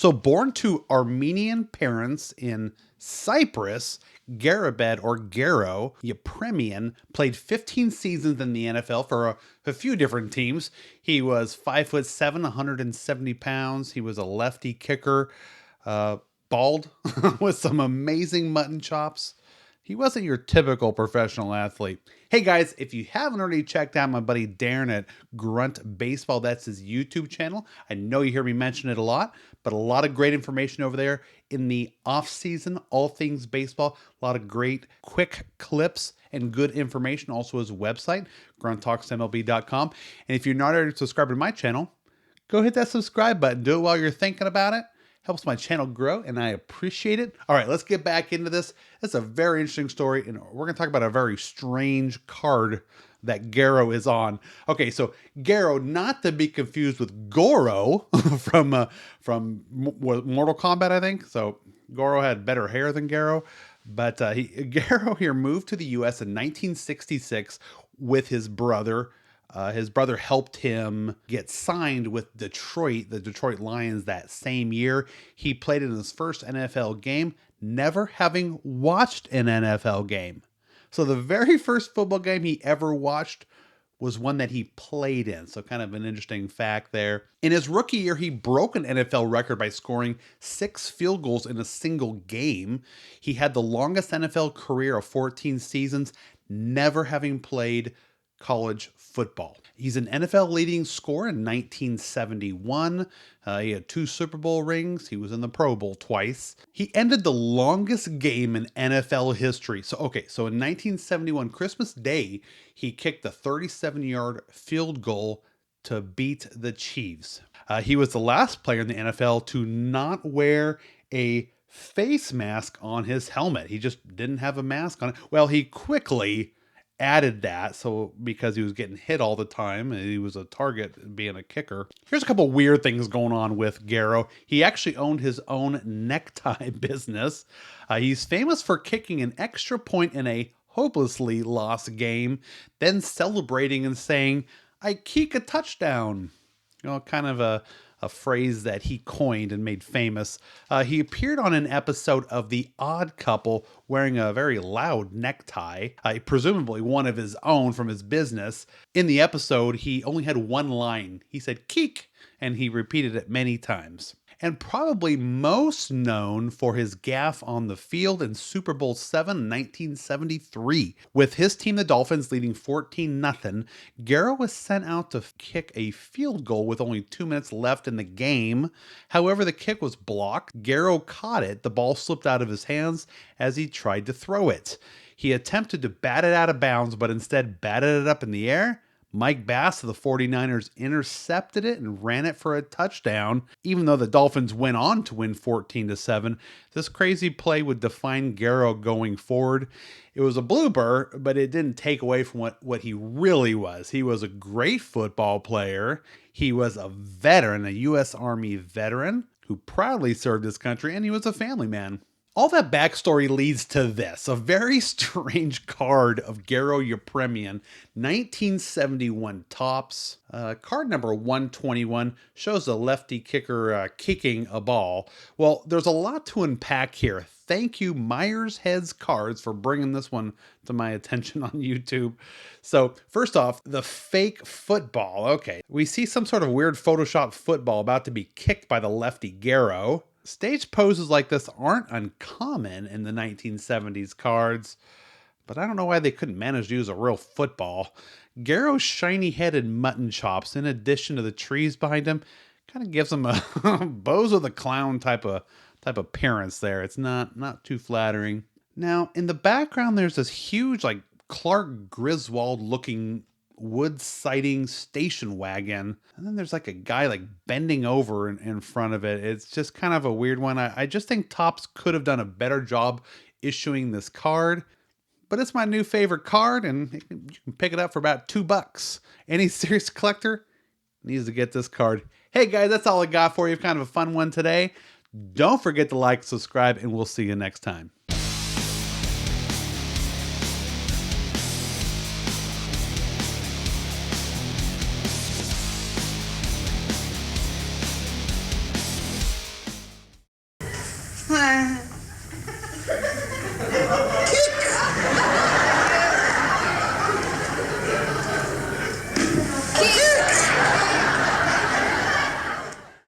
So born to Armenian parents in Cyprus, Garabed or Garo Yepremian played 15 seasons in the NFL for a few different teams. He was 5'7", 170 pounds. He was a lefty kicker, bald with some amazing mutton chops. He wasn't your typical professional athlete. Hey guys, if you haven't already checked out my buddy Darren at Grunt Baseball, that's his YouTube channel. I know you hear me mention it a lot, but a lot of great information over there in the off season, all things baseball, a lot of great quick clips and good information. Also his website, grunttalksmlb.com. And if you're not already subscribed to my channel, go hit that subscribe button. Do it while you're thinking about it. Helps my channel grow, and I appreciate it. All right, let's get back into this. It's a very interesting story, and we're going to talk about a very strange card that Garo is on. Okay, so Garo, not to be confused with Goro from Mortal Kombat, I think. So Goro had better hair than Garo, but Garo here moved to the U.S. in 1966 with his brother. His brother helped him get signed with Detroit, the Detroit Lions, that same year. He played in his first NFL game, never having watched an NFL game. So the very first football game he ever watched was one that he played in. So kind of an interesting fact there. In his rookie year, he broke an NFL record by scoring 6 field goals in a single game. He had the longest NFL career of 14 seasons, never having played college football. He's an NFL leading scorer in 1971. He had 2 Super Bowl rings. He was in the Pro Bowl twice. He ended the longest game in NFL history. So in 1971, Christmas Day, he kicked a 37-yard field goal to beat the Chiefs. He was the last player in the NFL to not wear a face mask on his helmet. He just didn't have a mask on it. Well, he quickly added that, so because he was getting hit all the time and he was a target being a kicker. Here's a couple weird things going on with Garo. He actually owned his own necktie business. He's famous for kicking an extra point in a hopelessly lost game, then celebrating and saying, "I kick a touchdown." You know, kind of a phrase that he coined and made famous. He appeared on an episode of The Odd Couple wearing a very loud necktie, presumably one of his own from his business. In the episode, he only had one line. He said, "Keek," and he repeated it many times. And probably most known for his gaffe on the field in Super Bowl VII in 1973. With his team, the Dolphins, leading 14-0, Garo was sent out to kick a field goal with only 2 minutes left in the game. However, the kick was blocked. Garo caught it. The ball slipped out of his hands as he tried to throw it. He attempted to bat it out of bounds, but instead batted it up in the air. Mike Bass of the 49ers intercepted it and ran it for a touchdown. Even though the Dolphins went on to win 14-7, this crazy play would define Garo going forward. It was a blooper, but it didn't take away from what he really was. He was a great football player. He was a veteran, a U.S. Army veteran who proudly served his country, and he was a family man. All that backstory leads to this, a very strange card of Garo Yepremian, 1971 tops. Card number 121 shows a lefty kicker kicking a ball. Well, there's a lot to unpack here. Thank you, Myers Heads Cards, for bringing this one to my attention on YouTube. So first off, the fake football. Okay, we see some sort of weird Photoshop football about to be kicked by the lefty Garo. Stage poses like this aren't uncommon in the 1970s cards, but I don't know why they couldn't manage to use a real football. Garo's shiny-headed mutton chops, in addition to the trees behind him, kind of gives him a Bozo the Clown type of appearance there. It's not too flattering. Now, in the background, there's this huge, like, Clark Griswold-looking wood siding station wagon, and then there's like a guy like bending over in front of it. It's just kind of a weird one. I just think Topps could have done a better job issuing this card, but it's my new favorite card, and you can pick it up for about $2. Any serious collector needs to get this card. Hey guys, that's all I got for you. Kind of a fun one today. Don't forget to like, subscribe, and we'll see you next time.